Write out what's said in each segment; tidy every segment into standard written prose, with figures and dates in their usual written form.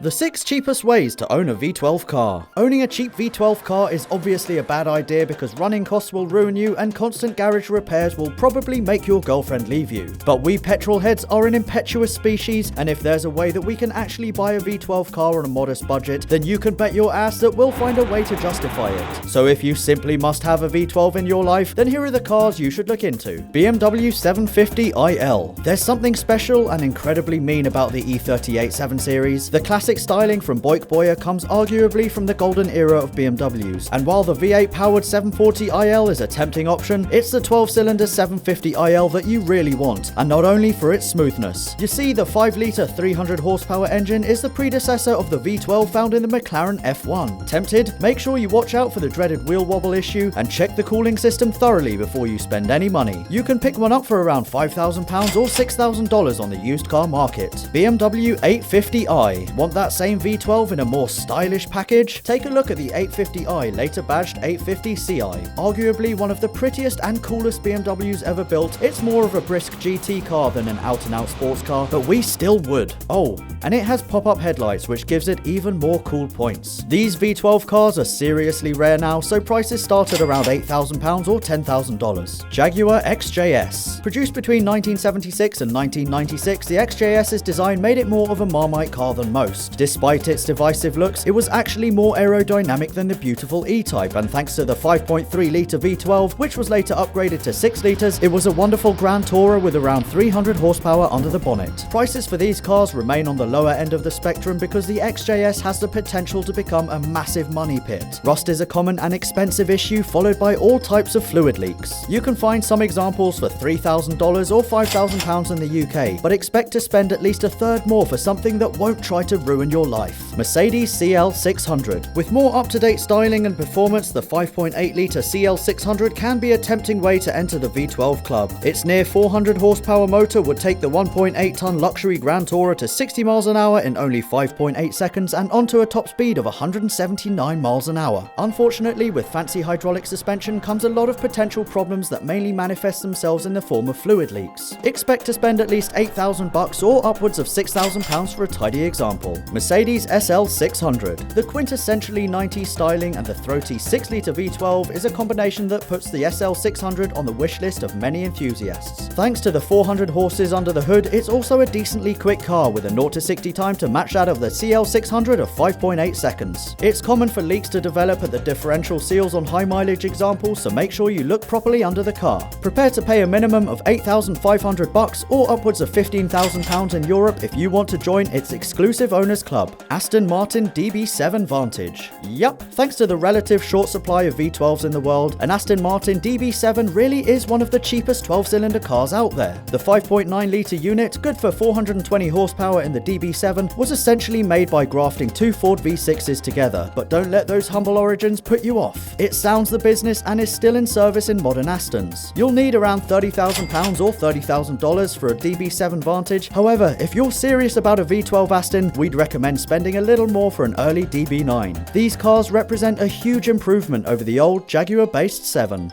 The 6 cheapest ways to own a V12 car. Owning a cheap V12 car is obviously a bad idea because running costs will ruin you and constant garage repairs will probably make your girlfriend leave you. But we petrol heads are an impetuous species, and if there's a way that we can actually buy a V12 car on a modest budget, then you can bet your ass that we'll find a way to justify it. So if you simply must have a V12 in your life, then here are the cars you should look into. BMW 750iL. There's something special and incredibly mean about the E38 7 Series. The classic styling from Boik Boya comes arguably from the golden era of BMWs, and while the V8 powered 740iL is a tempting option, it's the 12-cylinder 750iL that you really want, and not only for its smoothness. You see, the 5-litre 300 horsepower engine is the predecessor of the V12 found in the McLaren F1. Tempted? Make sure you watch out for the dreaded wheel wobble issue and check the cooling system thoroughly before you spend any money. You can pick one up for around £5,000 or $6,000 on the used car market. BMW 850i. Want that same V12 in a more stylish package? Take a look at the 850i, later badged 850ci. Arguably one of the prettiest and coolest BMWs ever built, it's more of a brisk GT car than an out-and-out sports car, but we still would. Oh, and it has pop-up headlights, which gives it even more cool points. These V12 cars are seriously rare now, so prices start at around £8,000 or $10,000. Jaguar XJS. Produced between 1976 and 1996, the XJS's design made it more of a Marmite car than most. Despite its divisive looks, it was actually more aerodynamic than the beautiful E-Type, and thanks to the 5.3-litre V12, which was later upgraded to 6 litres, it was a wonderful grand tourer with around 300 horsepower under the bonnet. Prices for these cars remain on the lower end of the spectrum because the XJS has the potential to become a massive money pit. Rust is a common and expensive issue, followed by all types of fluid leaks. You can find some examples for $3,000 or £5,000 in the UK, but expect to spend at least a third more for something that won't try to ruin your life. Mercedes CL600. With more up-to-date styling and performance, the 5.8-litre CL600 can be a tempting way to enter the V12 club. Its near 400 horsepower motor would take the 1.8-ton luxury Grand Tourer to 60 miles an hour in only 5.8 seconds and onto a top speed of 179 miles an hour. Unfortunately, with fancy hydraulic suspension comes a lot of potential problems that mainly manifest themselves in the form of fluid leaks. Expect to spend at least $8,000 or upwards of £6,000 for a tidy example. Mercedes SL600. The quintessentially 90s styling and the throaty 6-litre V12 is a combination that puts the SL600 on the wish list of many enthusiasts. Thanks to the 400 horses under the hood, it's also a decently quick car with a 0 to 60 time to match that of the CL600 of 5.8 seconds. It's common for leaks to develop at the differential seals on high mileage examples, so make sure you look properly under the car. Prepare to pay a minimum of $8,500 or upwards of £15,000 in Europe if you want to join its exclusive owners club. Aston Martin DB7 Vantage. Yup, thanks to the relative short supply of V12s in the world, an Aston Martin DB7 really is one of the cheapest 12-cylinder cars out there. The 5.9-litre unit, good for 420 horsepower in the DB7, was essentially made by grafting 2 Ford V6s together, but don't let those humble origins put you off. It sounds the business and is still in service in modern Astons. You'll need around £30,000 or $30,000 for a DB7 Vantage. However, if you're serious about a V12 Aston, we'd recommend spending a little more for an early DB9. These cars represent a huge improvement over the old Jaguar-based 7.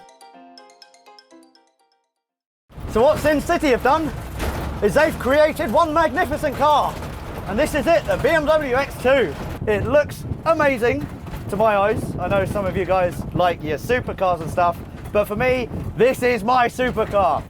So what Sin City have done is they've created one magnificent car, and this is it, the BMW X2. It looks amazing to my eyes. I know some of you guys like your supercars and stuff, but for me, this is my supercar.